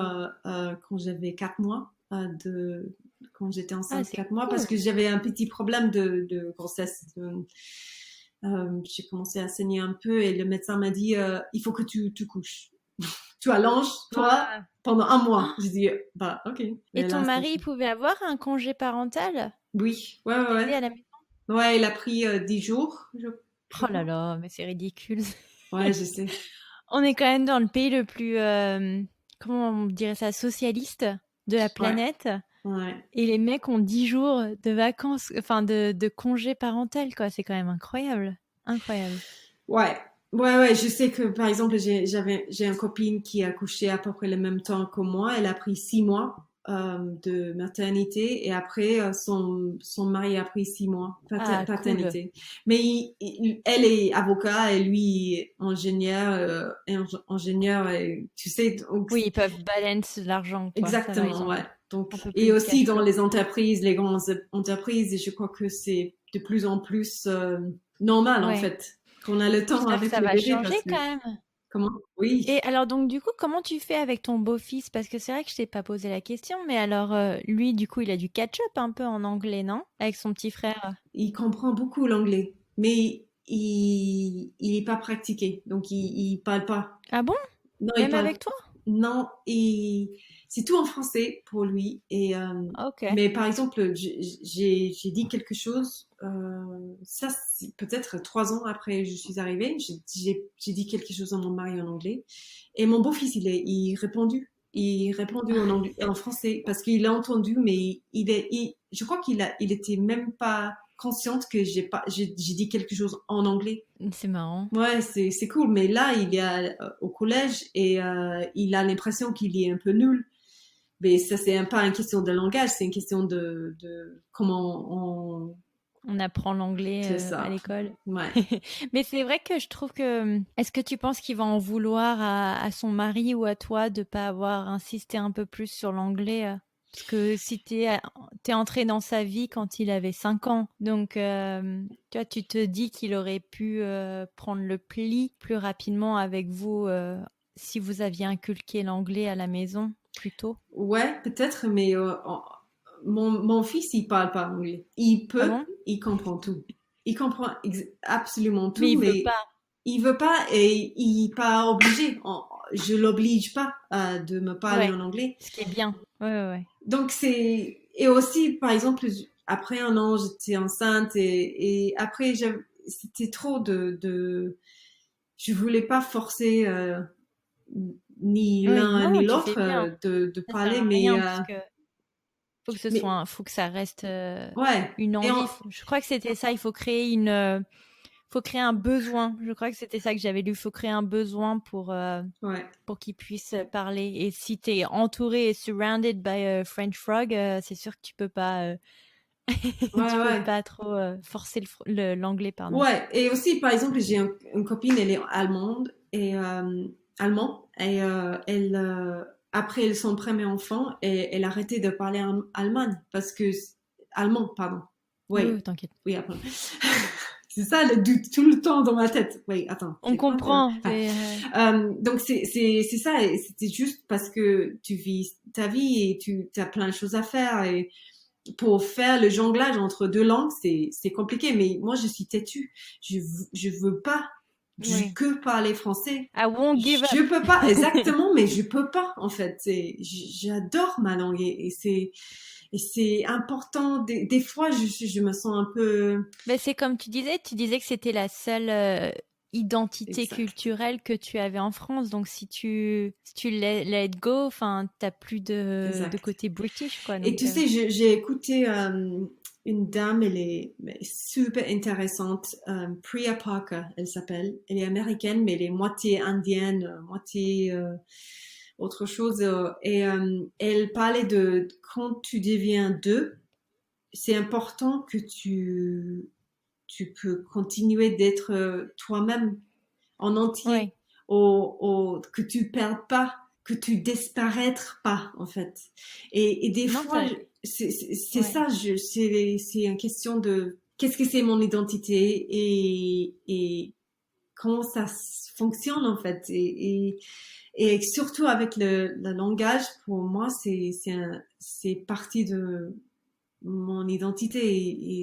quand j'avais 4 mois, quand j'étais Ah, enceinte c'est 4 mois, parce cool. que j'avais un petit problème de grossesse. J'ai commencé à saigner un peu et le médecin m'a dit, il faut que tu couches. Tu allonges, toi, Ah. pendant un mois. Ah! J'ai dit, bah, ok. Et Et ton là, mari, il pouvait avoir un congé parental oui, ouais, pour ouais, t'aider ouais. à la maison? Ouais, il a pris 10 jours, je Oh là crois. là, mais c'est ridicule. Ouais, je sais. On est quand même dans le pays le plus, comment on dirait ça, socialiste de la Ouais, planète. ouais. Et les mecs ont 10 jours de vacances, enfin de congé parental, quoi. C'est quand même incroyable. Incroyable. Ouais, ouais, je sais que par exemple, j'ai une copine qui a accouché à peu près le même temps que moi. Elle a pris 6 mois de maternité et après son mari a pris 6 mois Ah, cool. paternité. Mais elle est avocat et lui ingénieur, ingénieur et tu sais donc Oui, ils peuvent balance l'argent, quoi. Ça va, ils exactement ont ouais. Donc un peu plus et de aussi cash dans flow. les entreprises, les grandes entreprises, et je crois que c'est de plus en plus normal en Ouais. fait qu'on a le temps J'espère que avec ça le va bébé changer parce que quand même. comment? Et Oui, alors donc du coup, comment tu fais avec ton beau-fils? Parce que c'est vrai que je t'ai pas posé la question, mais alors lui, du coup, il a du catch-up un peu en anglais, non? Avec son petit frère. il comprend beaucoup l'anglais, mais il est pas pratiqué, donc il parle pas. Ah bon? Non, il Même parle. avec toi? Non, et c'est tout en français pour lui. Et Ok. mais par exemple, j'ai dit quelque chose. Ça, c'est peut-être 3 ans après je suis arrivée. J'ai dit quelque chose à mon mari en anglais. Et mon beau-fils, il répondu. Il répondu en anglais, en français parce qu'il a entendu, mais je crois il était même pas consciente que j'ai dit quelque chose en anglais. C'est marrant. Ouais, c'est cool, mais là, il est au collège et il a l'impression qu'il est un peu nul. Mais ça, c'est pas une question de langage, c'est une question de comment on. On apprend l'anglais C'est à ça. l'école. Ouais. Mais c'est vrai que je trouve que... Est-ce que tu penses qu'il va en vouloir à son mari ou à toi de pas avoir insisté un peu plus sur l'anglais parce que si t'es entré dans sa vie quand il avait 5 ans, donc tu vois, tu te dis qu'il aurait pu prendre le pli plus rapidement avec vous si vous aviez inculqué l'anglais à la maison plus tôt. Ouais, peut-être, mais mon fils, il parle pas anglais. Il Ah peut, bon? il comprend tout. Il comprend absolument Mais tout, il veut mais pas. il veut pas et il est pas obligé. Je l'oblige pas de me parler Ouais, en anglais. ce qui est bien. Ouais, ouais, ouais. Donc et aussi par exemple après un an j'étais enceinte et après c'était trop je voulais pas forcer ni Oui, l'un non, ni tu fais l'autre bien. de Ça sert parler à rien parce que mais faut que ça reste ouais une et envie. Je crois que c'était ça. Il faut créer faut créer un besoin. Je crois que c'était ça que j'avais lu. Faut créer un besoin Ouais. pour qu'ils puissent parler. Et si t'es entouré et surrounded by a French frog, c'est sûr que tu peux pas, Ouais, tu peux ouais. pas trop forcer l'anglais, pardon. Ouais, et aussi, par exemple, j'ai une copine, elle est allemande et allemand, et après son premier enfant, elle a arrêté de parler allemand parce que allemand, pardon. Oui, Oui, oui, t'inquiète. oui, après. C'est ça le doute tout le temps dans ma tête. Oui, attends, On c'est quoi comprend. donc c'est ça, et c'était juste parce que tu vis ta vie et tu as plein de choses à faire, et pour faire le jonglage entre deux langues, c'est compliqué. Mais moi, je suis têtue. Je veux pas Oui. que parler français. I won't give Je up. peux pas, exactement, mais je peux pas, en fait. J'adore ma langue, et c'est important. Des fois, je me sens un peu, Ben, c'est comme tu disais que c'était la seule identité exact, culturelle que tu avais en France. Donc si tu let it go, enfin, t'as plus de exact. côté british, quoi. Et Donc, tu sais, j'ai écouté une dame, elle est super intéressante, Priya Parker, elle s'appelle. Elle est américaine, mais elle est moitié indienne, moitié autre chose. Et elle parlait de quand tu deviens deux, c'est important que tu peux continuer d'être toi-même en entier, oui. que tu perds pas, que tu disparaîtres pas, en fait. Et des Non, fois, ça, c'est ouais. ça, c'est une question de qu'est-ce que c'est mon identité, et comment ça fonctionne, en fait. Et surtout avec le langage, pour moi, c'est partie de mon identité,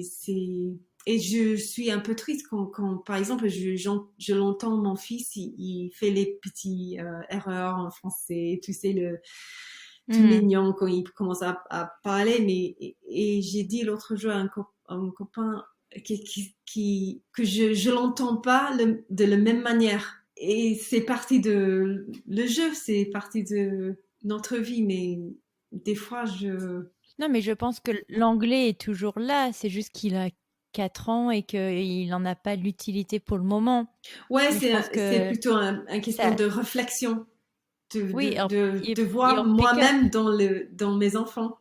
et je suis un peu triste quand par exemple, je l'entends, mon fils, il fait les petits erreurs en français, tu sais, le tout Hmm. mignon quand il commence à parler, mais et j'ai dit l'autre jour à un copain que je l'entends pas de la même manière, et c'est partie de le jeu, c'est partie de notre vie, mais des fois Non, mais je pense que l'anglais est toujours là. C'est juste qu'il a 4 ans et qu'il n'en a pas l'utilité pour le moment. Ouais, Mais je pense c'est que plutôt une question ça, de réflexion, oui, de voir he'll pick up. moi-même dans mes enfants,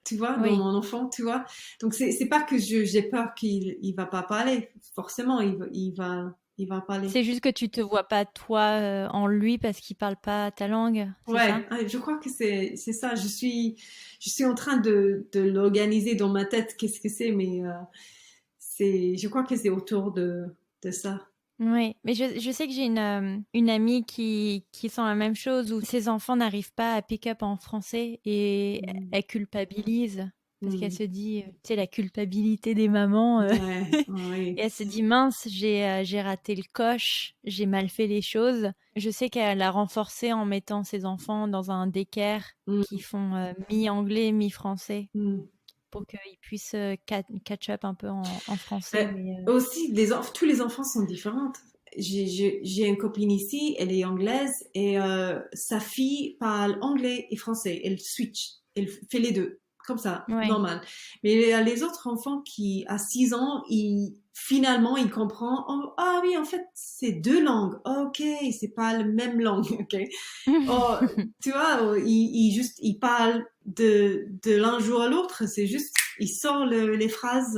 tu vois, dans Oui. mon enfant, tu vois. Donc c'est pas que j'ai peur qu'il va pas parler, forcément il va parler. C'est juste que tu te vois pas toi en lui parce qu'il parle pas ta langue, c'est ça? Ouais, je crois que c'est ça. Je suis en train de l'organiser dans ma tête, qu'est-ce que c'est, mais je crois que c'est autour de ça. Oui, mais je sais que j'ai une amie qui sent la même chose, où ses enfants n'arrivent pas à pick up en français et Mm. elle culpabilise parce qu'elle Mm. se dit, tu sais, la culpabilité des mamans, Ouais, et oui. elle se dit, mince, j'ai raté le coche, j'ai mal fait les choses. Je sais qu'elle a renforcé en mettant ses enfants dans un daycare qui Mm. font mi-anglais, mi-français Mm. pour qu'ils puissent catch up un peu en français. Ben, Mais aussi, tous les enfants sont différents. J'ai une copine ici, elle est anglaise, et sa fille parle anglais et français. Elle switch, elle fait les deux, comme ça, ouais. normal. Mais il y a les autres enfants qui, à 6 ans, finalement, ils comprennent, oh, ah oui, en fait, c'est deux langues. Ok, c'est pas la même langue, ok. Oh, tu vois, il parle de l'un jour à l'autre, c'est juste, il sort les phrases,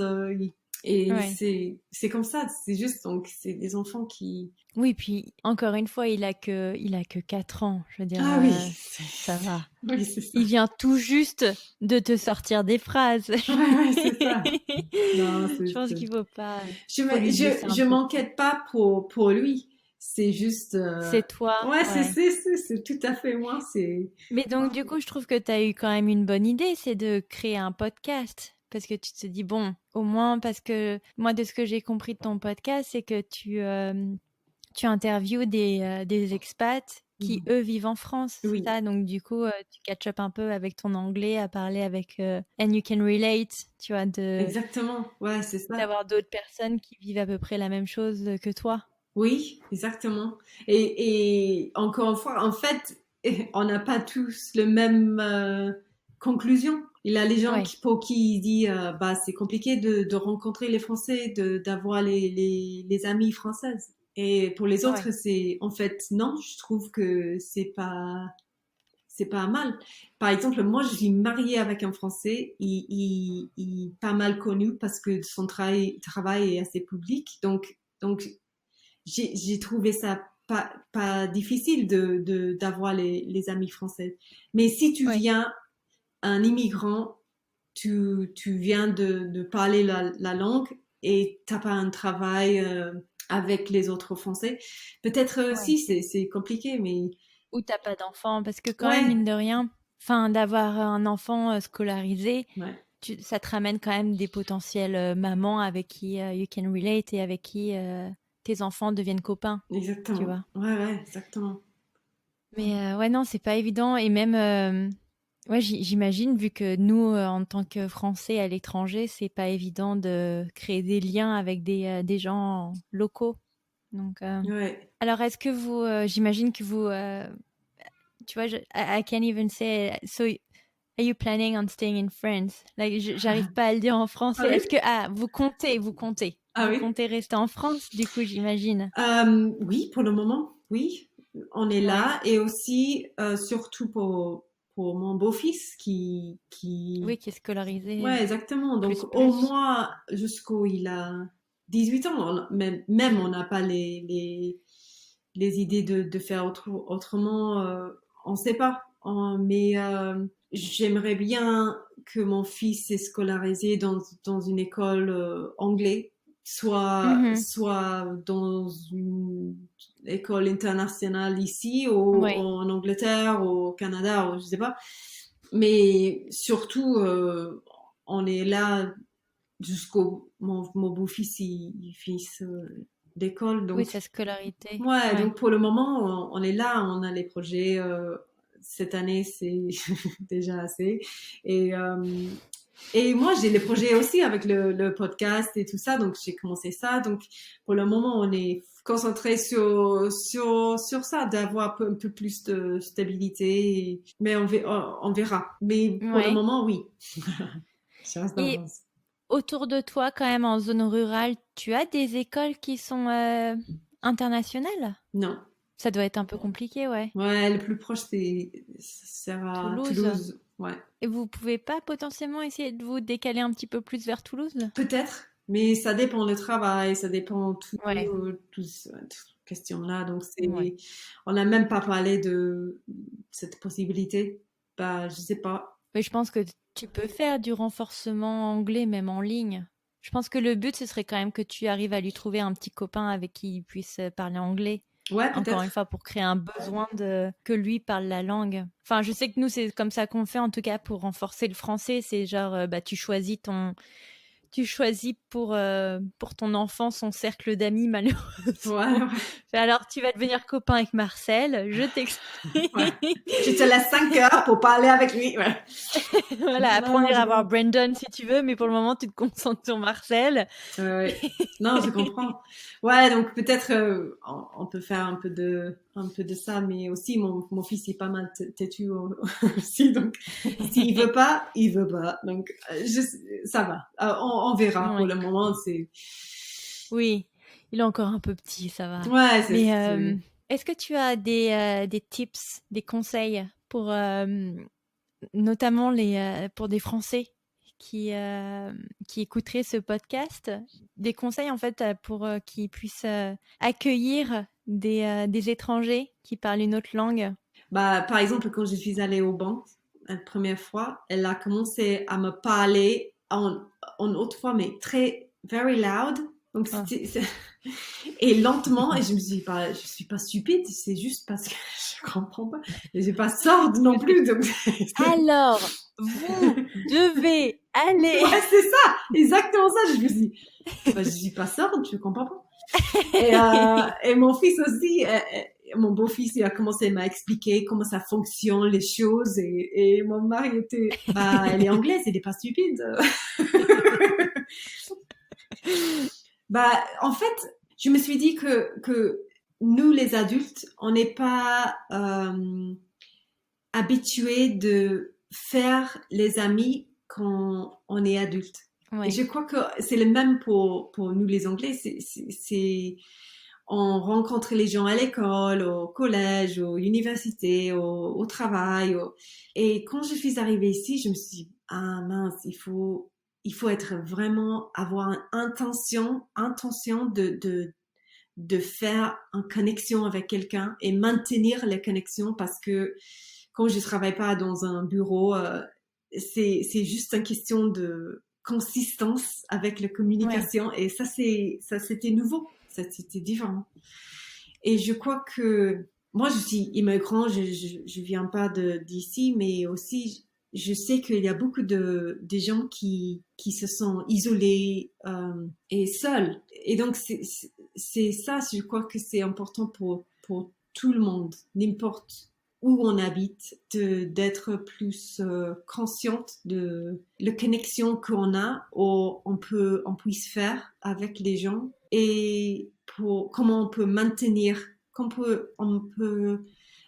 et Ouais. c'est comme ça, c'est juste, donc c'est des enfants qui... Oui, puis encore une fois, il a que 4 ans. Je veux dire, Ah oui, ça va. oui, c'est ça. Il vient tout juste de te sortir des phrases. Ouais, ouais, c'est ça. Non, Je pense qu'il faut lui laisser un je peu de temps. m'enquête pas pour lui. C'est juste, C'est toi, ouais, ouais. c'est tout à fait moi, c'est, Mais donc, du coup, je trouve que tu as eu quand même une bonne idée, c'est de créer un podcast. Parce que tu te dis, bon, au moins, parce que moi, de ce que j'ai compris de ton podcast, c'est que tu interviews des expats qui, Mhm. eux, vivent en France, c'est Oui, ça? Donc, du coup, tu catch up un peu avec ton anglais, à parler avec and you can relate, tu vois, exactement, ouais, c'est ça. d'avoir d'autres personnes qui vivent à peu près la même chose que toi. Oui, exactement. Et encore une fois, en fait, on n'a pas tous le même conclusion. Il y a les gens Ouais, pour qui il dit, bah, c'est compliqué de rencontrer les Français, d'avoir les amis françaises. Et pour les ouais, autres, c'est, en fait, non, je trouve que c'est pas mal. Par exemple, moi, je suis mariée avec un Français, il pas mal connu parce que son travail est assez public. Donc, j'ai trouvé ça pas difficile d'avoir les amis français. Mais si tu ouais. viens, un immigrant, tu viens de parler la langue et t'as pas un travail avec les autres Français, peut-être Ouais. si c'est compliqué, mais Ou t'as pas d'enfant, parce que quand même, ouais, mine de rien, enfin, d'avoir un enfant scolarisé, ouais, ça te ramène quand même des potentielles mamans avec qui you can relate et avec qui tes enfants deviennent copains, tu exactement. vois. Ouais, exactement. Mais ouais, non, c'est pas évident. Et même, ouais, j'imagine, vu que nous, en tant que Français à l'étranger, c'est pas évident de créer des liens avec des gens locaux. Donc, Ouais. alors, est-ce que vous, j'imagine que vous, tu vois, I can't even say, so, are you planning on staying in France? Like, j'arrive pas à le dire en Ah français. oui? Est-ce que, ah, Ah vous oui? comptez rester en France, du coup, j'imagine. Oui, pour le moment, oui. On est Ouais. là et aussi, surtout pour mon beau-fils Oui, qui est scolarisé ouais, exactement. Donc, au plus. moins, jusqu'au, il a 18 ans, même on n'a pas les idées de faire autrement, on sait pas. Mais j'aimerais bien que mon fils est scolarisé dans une école anglaise, Mhm. soit dans une école internationale ici, ou Ouais. en Angleterre, au Canada, ou je sais pas. Mais surtout, on est là jusqu'au mon beau-fils il finisse l'école. Oui, Donc sa scolarité. ouais, Ouais. donc pour le moment on est là, on a les projets. Cette année c'est déjà assez. Et et moi j'ai les projets aussi avec le podcast et tout ça. Donc j'ai commencé ça. Donc pour le moment on est concentré sur ça, d'avoir un peu plus de stabilité. Mais on verra. Mais pour le Ouais. moment oui. Je reste dans Et autour de toi, quand même, en zone rurale, tu as des écoles qui sont internationales? Non. Ça doit être un peu compliqué, ouais. Ouais, le plus proche, c'est à Toulouse. Toulouse. Ouais. Et vous pouvez pas potentiellement essayer de vous décaler un petit peu plus vers Toulouse? Peut-être, mais ça dépend le travail, ça dépend Ouais, toute cette question-là. Donc, ouais. on n'a même pas parlé de cette possibilité. Bah, je sais pas. Mais je pense que tu peux faire du renforcement anglais même en ligne. Je pense que le but, ce serait quand même que tu arrives à lui trouver un petit copain avec qui il puisse parler anglais. Ouais, Encore une peut-être. fois, pour créer un besoin de que lui parle la langue. Enfin, je sais que nous, c'est comme ça qu'on fait, en tout cas, pour renforcer le français. C'est genre, bah, tu choisis pour ton enfant son cercle d'amis, Ouais, malheureusement. ouais, Alors, tu vas devenir copain avec Marcel, je ouais. t'explique. Je te laisse 5 heures pour parler avec lui. Ouais. Voilà, après on Non, ira je voir comprends. Brandon si tu veux, mais pour le moment, tu te concentres sur Marcel. Ouais. Non, je comprends. Ouais, donc peut-être on peut faire un peu de ça, mais aussi mon fils est pas mal têtu aussi, donc s'il veut pas, il veut pas. Donc ça va. On verra. Pour Ouais. le moment, c'est Oui, il est encore un peu petit, ça va. ouais, Mais est-ce que tu as des tips, des conseils pour notamment pour des Français qui écouteraient ce podcast, des conseils en fait pour qu'ils puissent accueillir des étrangers qui parlent une autre langue? bah par exemple quand je suis allée au banc la première fois, elle a commencé à me parler en autre fois, mais très very loud. Donc Ah. et lentement, et je me suis dit, bah, je suis pas stupide, c'est juste parce que je comprends pas. Et j'ai pas sorde non plus, donc Alors, vous devez aller. ouais, c'est ça, exactement ça. Je me suis dit, bah, je suis pas sorde, je comprends pas. Et mon fils aussi, mon beau-fils, il a commencé à m'expliquer comment ça fonctionne, les choses, et mon mari était, bah, elle est anglaise, elle est pas stupide. Bah, en fait, je me suis dit que nous, les adultes, on n'est pas habitués de faire les amis quand on est adulte. Ouais. Et je crois que c'est le même pour nous les Anglais. On rencontre les gens à l'école, au collège, aux universités, au travail. Et quand je suis arrivée ici, je me suis dit, ah mince, il faut être vraiment, avoir une intention de faire une connexion avec quelqu'un et maintenir les connexions parce que quand je travaille pas dans un bureau, c'est juste une question de consistance avec la communication et ça c'était nouveau, ça c'était différent. Et je crois que moi je suis immigrant, je viens pas d'ici, mais aussi je sais qu'il y a beaucoup de gens qui se sont isolés et seuls. Et donc c'est ça, je crois que c'est important pour tout le monde, n'importe où on habite, d'être plus consciente de la connexion qu'on a ou on puisse faire avec les gens et pour comment on peut maintenir, on peut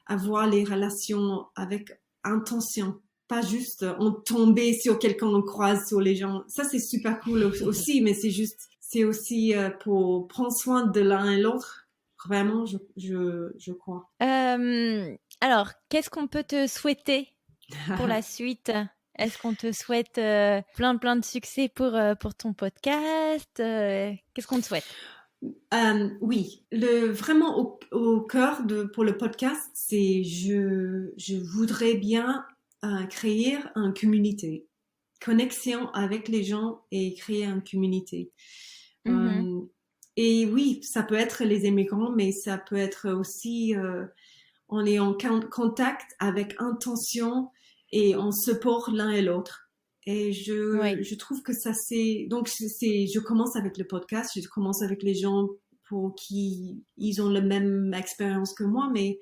avoir les relations avec intention, pas juste on tomber sur quelqu'un, on croise sur les gens. Ça c'est super cool aussi, mais c'est aussi pour prendre soin de l'un et l'autre. Vraiment, je crois. Alors, qu'est-ce qu'on peut te souhaiter pour la suite? Est-ce qu'on te souhaite plein de succès pour ton podcast? Qu'est-ce qu'on te souhaite? Oui, vraiment au cœur pour le podcast, c'est je voudrais bien créer une communauté, connexion avec les gens et créer une communauté. Mm-hmm. Et oui, ça peut être les immigrants, mais ça peut être aussi on est en contact avec intention et on supporte l'un et l'autre. Et je trouve que ça c'est donc je commence avec le podcast, je commence avec les gens pour qui ils ont la même expérience que moi, mais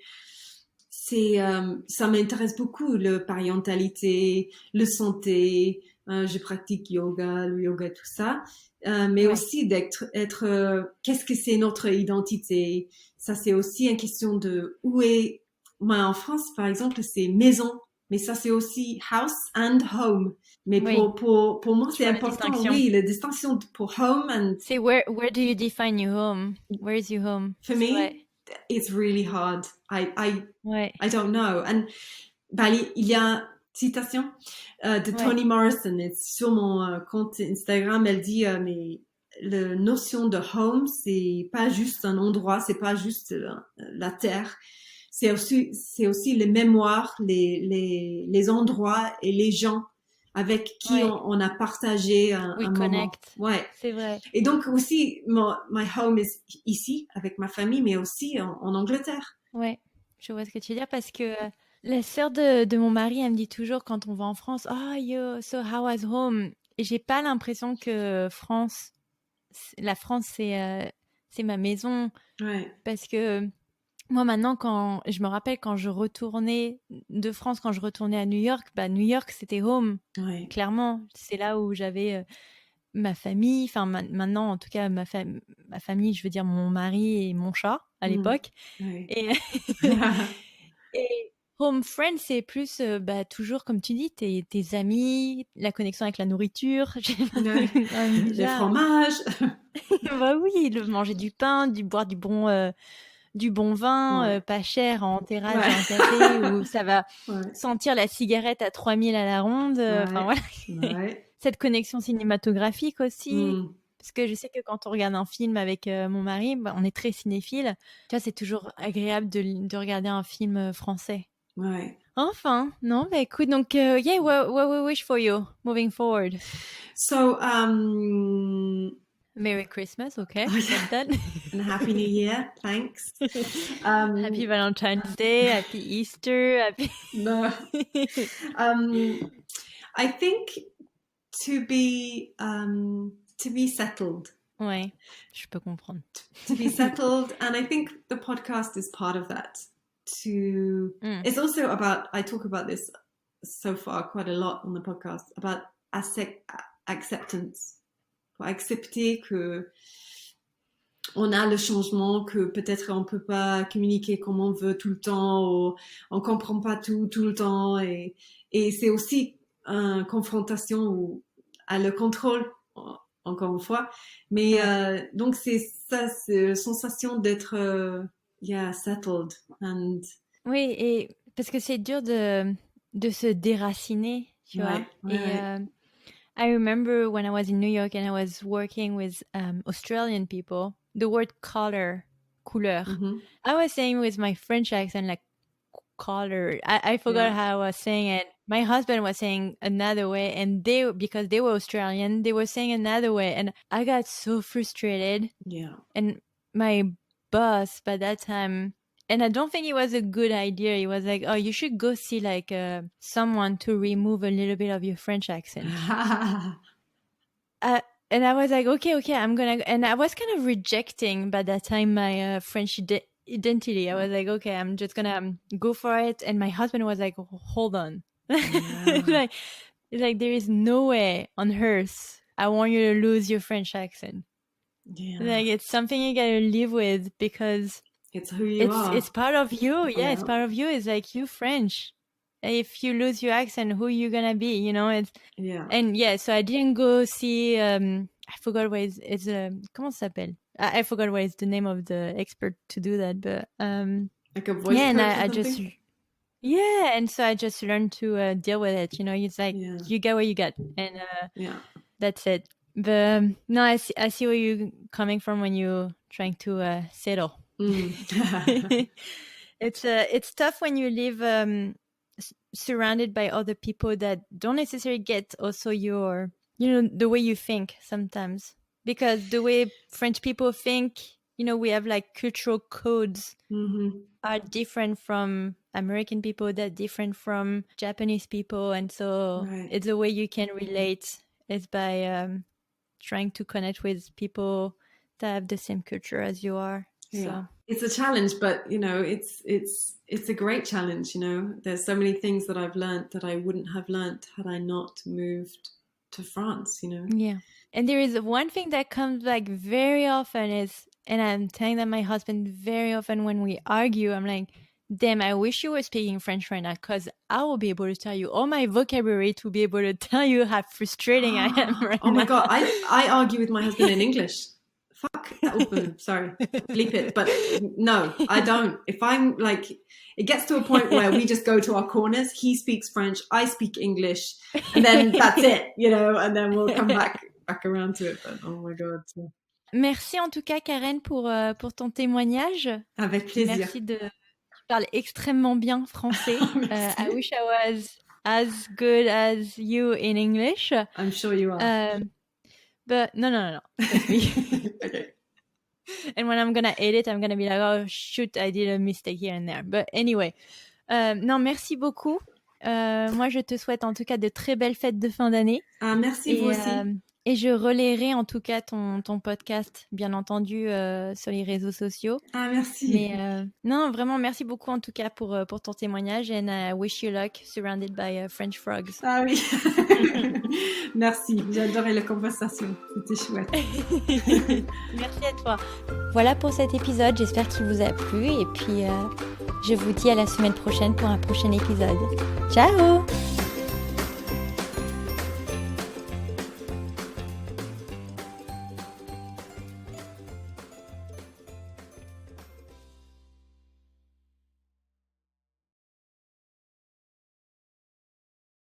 ça m'intéresse beaucoup le parentalité, le santé, je pratique le yoga tout ça, mais aussi qu'est-ce que c'est notre identité. Ça c'est aussi une question de où est moi en France par exemple c'est maison. Mais ça, c'est aussi house and home. Mais pour moi, c'est important, oui, la distinction pour home and... C'est where do you define your home? Where is your home? For me, it's really hard. I don't know. And il y a une citation de Toni Morrison sur mon compte Instagram. Elle dit, mais la notion de home, c'est pas juste un endroit, c'est pas juste la terre. C'est aussi les mémoires, les endroits et les gens avec qui on a partagé un moment. Ouais. C'est vrai. Et donc aussi, my home is ici, avec ma famille, mais aussi en Angleterre. Ouais, je vois ce que tu veux dire parce que la sœur de mon mari, elle me dit toujours quand on va en France, « Oh, so how was home ?» Et j'ai pas l'impression que la France, c'est ma maison. Ouais. Parce que... Moi, maintenant, je me rappelle quand je retournais de France, quand je retournais à New York, New York, c'était home. Ouais. Clairement, c'est là où j'avais ma famille. Enfin, maintenant, en tout cas, ma famille, je veux dire mon mari et mon chat à l'époque. Ouais. Et home friend, c'est plus, toujours, comme tu dis, tes amis, la connexion avec la nourriture. Le fromage. Oui, manger du pain, boire du bon vin, pas cher, en terrasse, dans un café, où ça va sentir la cigarette à 3000 à la ronde. Enfin, voilà. Cette connexion cinématographique aussi. Parce que je sais que quand on regarde un film avec mon mari, on est très cinéphile. Tu vois, c'est toujours agréable de regarder un film français. Ouais. Enfin, non, écoute, donc, what we wish for you moving forward? So, Merry Christmas, okay. And Happy New Year, thanks. Happy Valentine's Day, Happy Easter, No. I think to be settled. Ouais, je peux comprendre. To be settled, and I think the podcast is part of that. It's also about, I talk about this so far quite a lot on the podcast, about acceptance. Pour accepter que on a le changement, que peut-être on peut pas communiquer comme on veut tout le temps, ou on comprend pas tout le temps, et c'est aussi une confrontation ou à le contrôle, encore une fois. Mais donc c'est ça, c'est sensation d'être settled. And... Oui, et parce que c'est dur de se déraciner, tu vois. Et I remember when I was in New York and I was working with Australian people, the word couleur. Mm-hmm. I was saying with my French accent, like color. I forgot how I was saying it. My husband was saying another way, and because they were Australian, they were saying another way, and I got so frustrated. Yeah. And my boss by that time, and I don't think it was a good idea. He was like, "Oh, you should go see like someone to remove a little bit of your French accent." And I was like, okay, I'm gonna. And I was kind of rejecting by that time my French identity. I was like, okay, I'm just gonna go for it. And my husband was like, hold on, like there is no way on earth I want you to lose your French accent. Yeah. Like it's something you gotta live with because it's who you are. It's part of you. Yeah, it's part of you. It's like you French. If you lose your accent, who you gonna be? You know, it's and so I didn't go see. I forgot what it's comment ça s'appelle? I forgot what is the name of the expert to do that, but like a voice coach and I just and so I just learned to deal with it. You know, it's like you get what you get, and that's it. But no, I see where you're coming from when you're trying to settle. It's tough when you live surrounded by other people that don't necessarily get also your, the way you think sometimes, because the way French people think, we have like cultural codes are different from American people, that different from Japanese people, and so it's the way you can relate is by trying to connect with people that have the same culture as you are. So it's a challenge, but it's a great challenge. There's so many things that I've learned that I wouldn't have learned had I not moved to France. Yeah, and there is one thing that comes like very often is, and I'm telling that my husband very often when we argue, I'm like, damn, I wish you were speaking French right now, because I will be able to tell you all my vocabulary to be able to tell you how frustrating I am right now. Oh my God, I argue with my husband in English. Fuck that open. Sorry, bleep it. But no, I don't. If I'm like, it gets to a point where we just go to our corners. He speaks French, I speak English, and then that's it, and then we'll come back around to it. But oh my God. Merci en tout cas, Karen, pour ton témoignage. Avec plaisir. Merci tu parles extrêmement bien français. I wish I was as good as you in English. I'm sure you are. But no. That's me. Okay. And when I'm gonna edit, I'm gonna be like, oh shoot, I did a mistake here and there. But anyway, non, merci beaucoup. Moi, je te souhaite en tout cas de très belles fêtes de fin d'année. Ah, merci, vous aussi. Et je relayerai en tout cas ton podcast, bien entendu, sur les réseaux sociaux. Ah, merci. Mais non, vraiment, merci beaucoup en tout cas pour ton témoignage. And I wish you luck surrounded by French frogs. Ah oui. Merci, j'ai adoré la conversation. C'était chouette. Merci à toi. Voilà pour cet épisode, j'espère qu'il vous a plu. Et puis, je vous dis à la semaine prochaine pour un prochain épisode. Ciao!